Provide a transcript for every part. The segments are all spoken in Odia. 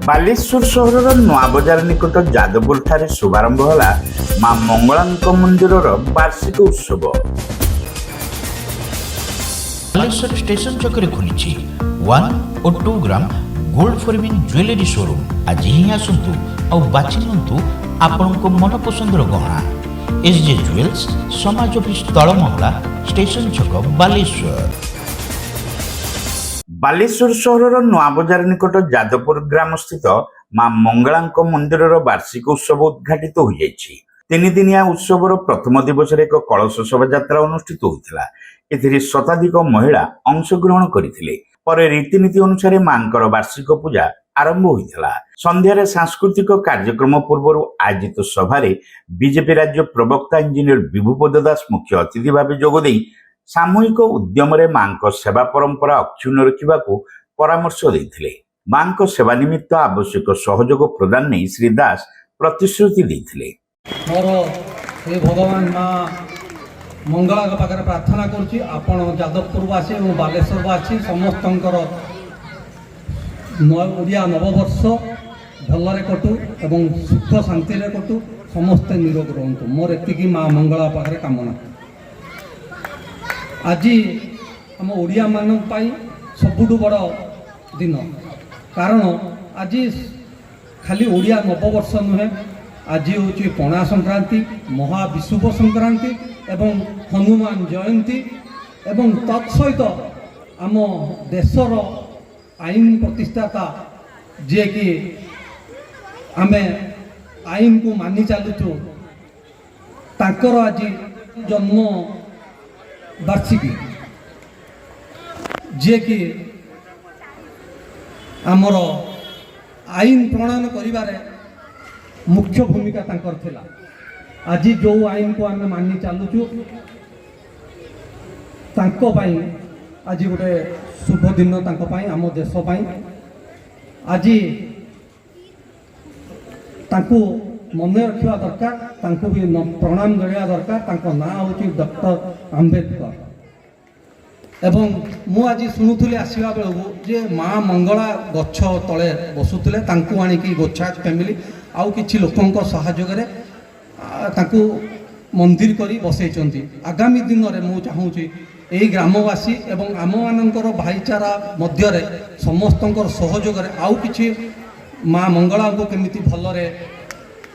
ବାଲେଶ୍ୱର ସହରର ନୂଆବଜାର ନିକଟ ଯାଦବପୁରଠାରେ ଶୁଭାରମ୍ଭ ହେଲା ମା ମଙ୍ଗଳାଙ୍କ ମନ୍ଦିରର ବାର୍ଷିକ ଉତ୍ସବ। ବାଲେଶ୍ୱର ଷ୍ଟେସନ ଛକରେ ଖୋଲିଛି 1 ଓ 2 gram gold forming jewellery showroom. ଆଜି ହିଁ ଆସନ୍ତୁ ଆଉ ବାଛି ନିଅନ୍ତୁ ଆପଣଙ୍କ ମନପସନ୍ଦର ଗହଣା। SJ ଜୁଏଲ୍ସ, ସମାଜ ଅଫିସ ତଳମହଲା, ଷ୍ଟେସନ ଛକ, ବାଲେଶ୍ୱର। ବାଲେଶ୍ୱର ସହରର ନୂଆବଜାର ନିକଟ ଯାଦବପୁର ଗ୍ରାମସ୍ଥିତ ମା ମଙ୍ଗଳାଙ୍କ ମନ୍ଦିରର ବାର୍ଷିକ ଉତ୍ସବ ଉଦ୍ଘାଟିତ ହୋଇଯାଇଛି। ତିନିଦିନିଆ ଉତ୍ସବର ପ୍ରଥମ ଦିବସରେ ଏକ କଳସ ଶୋଭାଯାତ୍ରା ଅନୁଷ୍ଠିତ ହୋଇଥିଲା। ଏଥିରେ ଶତାଧିକ ମହିଳା ଅଂଶଗ୍ରହଣ କରିଥିଲେ। ପରେ ରୀତିନୀତି ଅନୁସାରେ ମାଙ୍କର ବାର୍ଷିକ ପୂଜା ଆରମ୍ଭ ହୋଇଥିଲା। ସନ୍ଧ୍ୟାରେ ସାଂସ୍କୃତିକ କାର୍ଯ୍ୟକ୍ରମ ପୂର୍ବରୁ ଆୟୋଜିତ ସଭାରେ ବିଜେପି ରାଜ୍ୟ ପ୍ରବକ୍ତା ଇଞ୍ଜିନିୟର ବିଭୁପଦ ଦାସ ମୁଖ୍ୟ ଅତିଥି ଭାବେ ଯୋଗଦେଇ ସାମୂହିକ ଉଦ୍ୟମରେ ମାଙ୍କ ସେବା ପରମ୍ପରା ଅକ୍ଷୁଣ୍ଣ ରଖିବାକୁ ପରାମର୍ଶ ଦେଇଥିଲେ। ମାଙ୍କ ସେବା ନିମିତ୍ତ ଆବଶ୍ୟକ ସହଯୋଗ ପ୍ରଦାନ ନେଇ ଶ୍ରୀ ଦାସ ପ୍ରତିଶ୍ରୁତି ଦେଇଥିଲେ। ମୋର ଏ ଭଗବାନ ମା ମଙ୍ଗଳାଙ୍କ ପାଖରେ ପ୍ରାର୍ଥନା କରୁଛି, ଆପଣ ଯାଦବପୁରବାସୀ ଏବଂ ବାଲେଶ୍ୱରବାସୀ ସମସ୍ତଙ୍କର ଓଡ଼ିଆ ନବବର୍ଷ ଭଲରେ କଟୁ ଏବଂ ସୁଖ ଶାନ୍ତିରେ କଟୁ, ସମସ୍ତେ ନିରୋଗ ରୁହନ୍ତୁ। ମୋର ଏତିକି ମା ମଙ୍ଗଳା ପାଖରେ କାମନା। ଆଜି ଆମ ଓଡ଼ିଆମାନଙ୍କ ପାଇଁ ସବୁଠୁ ବଡ଼ ଦିନ, କାରଣ ଆଜି ଖାଲି ଓଡ଼ିଆ ନବବର୍ଷ ନୁହେଁ, ଆଜି ହେଉଛି ପଣା ସଂକ୍ରାନ୍ତି, ମହାବିଷୁବ ସଂକ୍ରାନ୍ତି ଏବଂ ହନୁମାନ ଜୟନ୍ତୀ ଏବଂ ତତ୍ସହିତ ଆମ ଦେଶର ଆଇନ ପ୍ରତିଷ୍ଠାତା ଯିଏକି ଆମେ ଆଇନକୁ ମାନି ଚାଲୁଛୁ, ତାଙ୍କର ଆଜି ଜନ୍ମ ବାର୍ଷିକୀ, ଯିଏକି ଆମର ଆଇନ ପ୍ରଣୟନ କରିବାରେ ମୁଖ୍ୟ ଭୂମିକା ତାଙ୍କର ଥିଲା। ଆଜି ଯେଉଁ ଆଇନକୁ ଆମେ ମାନି ଚାଲୁଛୁ, ତାଙ୍କ ପାଇଁ ଆଜି ଗୋଟେ ଶୁଭ ଦିନ, ତାଙ୍କ ପାଇଁ, ଆମ ଦେଶ ପାଇଁ। ଆଜି ତାଙ୍କୁ ମନେ ରଖିବା ଦରକାର, ତାଙ୍କୁ ବି ପ୍ରଣାମ ଜଣାଇବା ଦରକାର। ତାଙ୍କ ନାଁ ହେଉଛି ଡକ୍ଟର ଆମ୍ବେଦକର। ଏବଂ ମୁଁ ଆଜି ଶୁଣୁଥିଲି ଆସିବା ବେଳକୁ ଯେ ମା ମଙ୍ଗଳା ଗଛ ତଳେ ବସୁଥିଲେ, ତାଙ୍କୁ ଆଣିକି ଗୋଛାଟ ଫ୍ୟାମିଲି ଆଉ କିଛି ଲୋକଙ୍କ ସହଯୋଗରେ ତାଙ୍କୁ ମନ୍ଦିର କରି ବସେଇଛନ୍ତି। ଆଗାମୀ ଦିନରେ ମୁଁ ଚାହୁଁଛି ଏହି ଗ୍ରାମବାସୀ ଏବଂ ଆମମାନଙ୍କର ଭାଇଚାରା ମଧ୍ୟରେ ସମସ୍ତଙ୍କର ସହଯୋଗରେ ଆଉ କିଛି ମା ମଙ୍ଗଳାଙ୍କୁ କେମିତି ଭଲରେ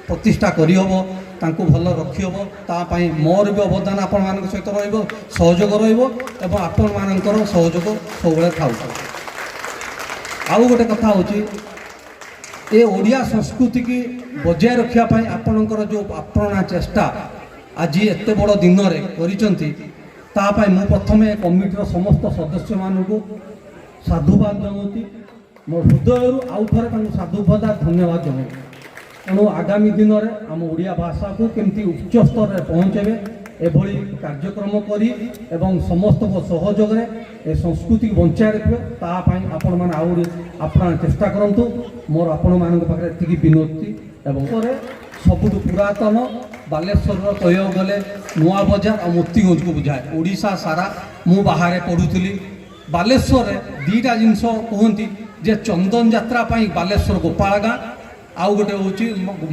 ପ୍ରତିଷ୍ଠା କରିହେବ, ତାଙ୍କୁ ଭଲ ରଖିହେବ, ତା ପାଇଁ ମୋର ବି ଅବଦାନ ଆପଣମାନଙ୍କ ସହିତ ରହିବ, ସହଯୋଗ ରହିବ ଏବଂ ଆପଣମାନଙ୍କର ସହଯୋଗ ସବୁବେଳେ ଥାଉ। ଆଉ ଗୋଟେ କଥା ହେଉଛି, ଏ ଓଡ଼ିଆ ସଂସ୍କୃତିକି ବଜାୟ ରଖିବା ପାଇଁ ଆପଣଙ୍କର ଯେଉଁ ଆପ୍ରାଣ ଚେଷ୍ଟା ଆଜି ଏତେ ବଡ଼ ଦିନରେ କରିଛନ୍ତି, ତା ପାଇଁ ମୁଁ ପ୍ରଥମେ କମିଟିର ସମସ୍ତ ସଦସ୍ୟମାନଙ୍କୁ ସାଧୁବାଦ ଜଣାଉଛି। ମୋ ହୃଦୟରୁ ଆଉ ଥରେ ତାଙ୍କୁ ସାଧୁବାଦ ଧନ୍ୟବାଦ ଜଣାଉଛି। ତେଣୁ ଆଗାମୀ ଦିନରେ ଆମ ଓଡ଼ିଆ ଭାଷାକୁ କେମିତି ଉଚ୍ଚ ସ୍ତରରେ ପହଞ୍ଚାଇବେ, ଏଭଳି କାର୍ଯ୍ୟକ୍ରମ କରି ଏବଂ ସମସ୍ତଙ୍କ ସହଯୋଗରେ ଏ ସଂସ୍କୃତିକୁ ବଞ୍ଚାଇ ରଖିବେ, ତା ପାଇଁ ଆପଣମାନେ ଆହୁରି ଆପ୍ରାଣ ଚେଷ୍ଟା କରନ୍ତୁ। ମୋର ଆପଣମାନଙ୍କ ପାଖରେ ଏତିକି ବିନତି। ଏବଂ ପରେ ସବୁଠୁ ପୁରାତନ ବାଲେଶ୍ୱରର କହିବାକୁ ଗଲେ ନୂଆବଜାର ଆଉ ମୋତିଗଞ୍ଜକୁ ବୁଝାଏ। ଓଡ଼ିଶା ସାରା ମୁଁ ବାହାରେ ପଢ଼ୁଥିଲି, ବାଲେଶ୍ୱରରେ ଦୁଇଟା ଜିନିଷ କୁହନ୍ତି ଯେ ଚନ୍ଦନ ଯାତ୍ରା ପାଇଁ ବାଲେଶ୍ୱର ଗୋପାଳ ଗାଁ, ଆଉ ଗୋଟେ ହେଉଛି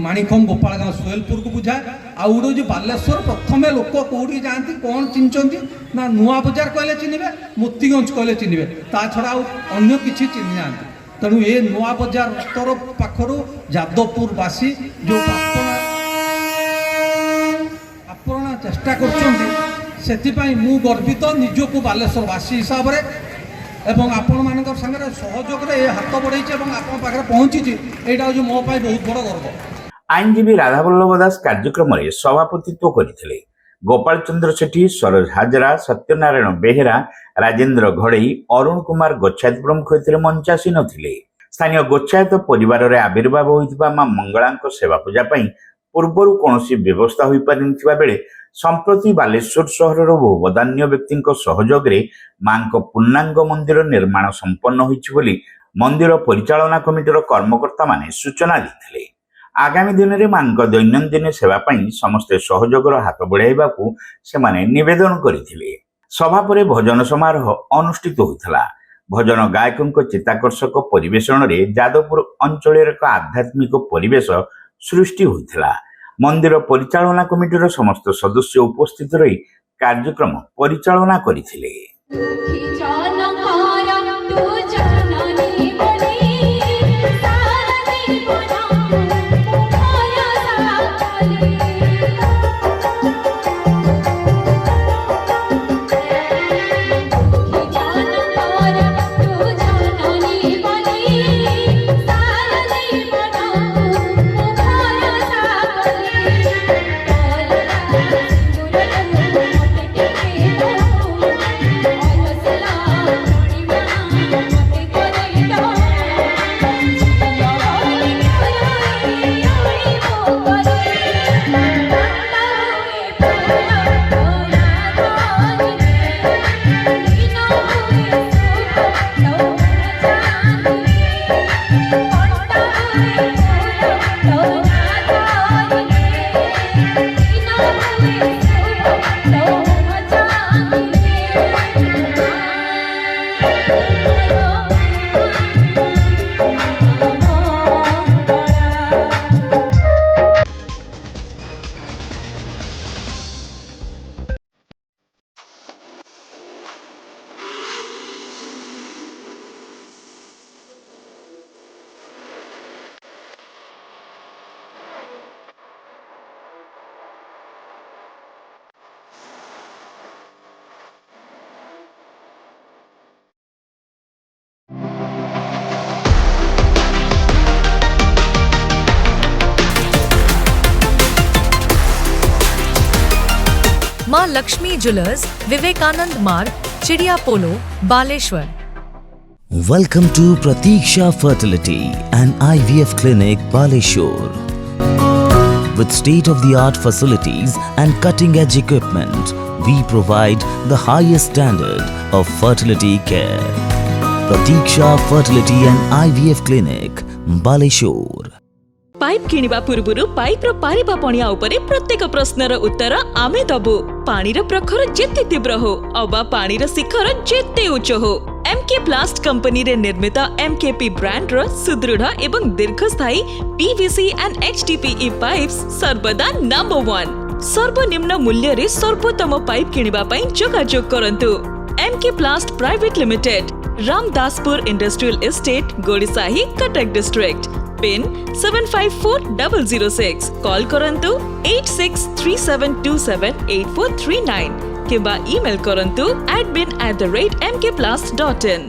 ମାଣିଖମ୍ ଗୋପାଳ ଗାଁ ସୋହେଲପୁରକୁ ବୁଝାଏ, ଆଉ ଗୋଟେ ହେଉଛି ବାଲେଶ୍ୱର ପ୍ରଥମେ ଲୋକ କେଉଁଠିକି ଯାଆନ୍ତି କ'ଣ ଚିହ୍ନିଛନ୍ତି ନା ନୂଆବଜାର କହିଲେ ଚିହ୍ନିବେ, ମୋତିଗଞ୍ଜ କହିଲେ ଚିହ୍ନିବେ, ତା ଛଡ଼ା ଆଉ ଅନ୍ୟ କିଛି ଚିହ୍ନି ନାହାନ୍ତି। ତେଣୁ ଏ ନୂଆବଜାର ପାଖରୁ ଯାଦବପୁରବାସୀ ଯେଉଁ ଆପଣ ଚେଷ୍ଟା କରୁଛନ୍ତି, ସେଥିପାଇଁ ମୁଁ ଗର୍ବିତ ନିଜକୁ ବାଲେଶ୍ୱରବାସୀ ହିସାବରେ ଏବଂ ଆପଣମାନଙ୍କ ସାଙ୍ଗରେ ସହଯୋଗରେ ଏ ହାତ ବଢ଼େଇଛି ଏବଂ ଆପଣଙ୍କ ପାଖରେ ପହଞ୍ଚିଛି, ଏଇଟା ହେଉଛି ମୋ ପାଇଁ ବହୁତ ବଡ଼ ଗର୍ବ। ଆଇନଜୀବୀ ରାଧାବଲ୍ଲଭ ଦାସ କାର୍ଯ୍ୟକ୍ରମରେ ସଭାପତିତ୍ୱ କରିଥିଲେ। ଗୋପାଳ ଚନ୍ଦ୍ର ସେଠୀ, ସରୋଜ ହାଜରା, ସତ୍ୟନାରାୟଣ ବେହେରା, ରାଜେନ୍ଦ୍ର ଘଡ଼େଇ, ଅରୁଣ କୁମାର ଗୋଚ୍ଛାୟତ ପ୍ରମୁଖ ଏଥିରେ ମଞ୍ଚାସୀନ ଥିଲେ। ସ୍ଥାନୀୟ ଗୋଚ୍ଛାୟତ ପରିବାରରେ ଆବିର୍ଭାବ ହୋଇଥିବା ମା ମଙ୍ଗଳାଙ୍କ ସେବା ପୂଜା ପାଇଁ ପୂର୍ବରୁ କୌଣସି ବ୍ୟବସ୍ଥା ହୋଇପାରିନଥିବା ବେଳେ ସମ୍ପ୍ରତି ବାଲେଶ୍ୱର ସହରର ବହୁ ବଦାନ୍ୟ ବ୍ୟକ୍ତିଙ୍କ ସହଯୋଗରେ ମାଙ୍କ ପୂର୍ଣ୍ଣାଙ୍ଗ ମନ୍ଦିର ନିର୍ମାଣ ସମ୍ପନ୍ନ ହୋଇଛି ବୋଲି ମନ୍ଦିର ପରିଚାଳନା କମିଟିର କର୍ମକର୍ତ୍ତାମାନେ ସୂଚନା ଦେଇଥିଲେ। ଆଗାମୀ ଦିନରେ ମାଙ୍କ ଦୈନନ୍ଦିନ ସେବା ପାଇଁ ସମସ୍ତେ ସହଯୋଗର ହାତ ବଢ଼ାଇବାକୁ ସେମାନେ ନିବେଦନ କରିଥିଲେ। ସଭା ପରେ ଭଜନ ସମାରୋହ ଅନୁଷ୍ଠିତ ହୋଇଥିଲା। ଭଜନ ଗାୟକଙ୍କ ଚିତ୍ତାକର୍ଷକ ପରିବେଷଣରେ ଯାଦବପୁର ଅଞ୍ଚଳରେ ଏକ ଆଧ୍ୟାତ୍ମିକ ପରିବେଶ ସୃଷ୍ଟି ହୋଇଥିଲା। ମନ୍ଦିର ପରିଚାଳନା କମିଟିର ସମସ୍ତ ସଦସ୍ୟ ଉପସ୍ଥିତ ରହି କାର୍ଯ୍ୟକ୍ରମ ପରିଚାଳନା କରିଥିଲେ। मां लक्ष्मी ज्वेलर्स, विवेकानंद मार्ग, चिड़िया पोलो, Baleshwar. Welcome to Pratiksha Fertility and IVF Clinic, Baleshwar. With state-of-the-art facilities and cutting-edge equipment, we provide the highest standard of fertility care. Pratiksha Fertility and IVF Clinic, Baleshwar. Pipe किनिबा पूर्वरु पाइप रो पारिबा पणिया उपरे प्रत्येक प्रश्नर उत्तर आमे दबु। पानीर प्रखर जेते तीव्र हो अबा पानीर शिखर जेते उच्च हो, एमके प्लास्ट कंपनी रे निर्मित एमकेपी ब्रांड रो सुदृढ़ एवं दीर्घस्थायी पीवीसी एंड एचडीपीई पाइप्स सर्वदा नंबर 1। सर्वनिम्न मूल्य रे सर्वोत्तम पाइप किनिबा पई जोगाजोग करंतु। MK Plast private limited, Ramdaspur industrial estate, Godisahi, Cuttack district. Pin 754006। Call करंतु 8637278439 किंबा ईमेल करंतु admin@mkplast.in।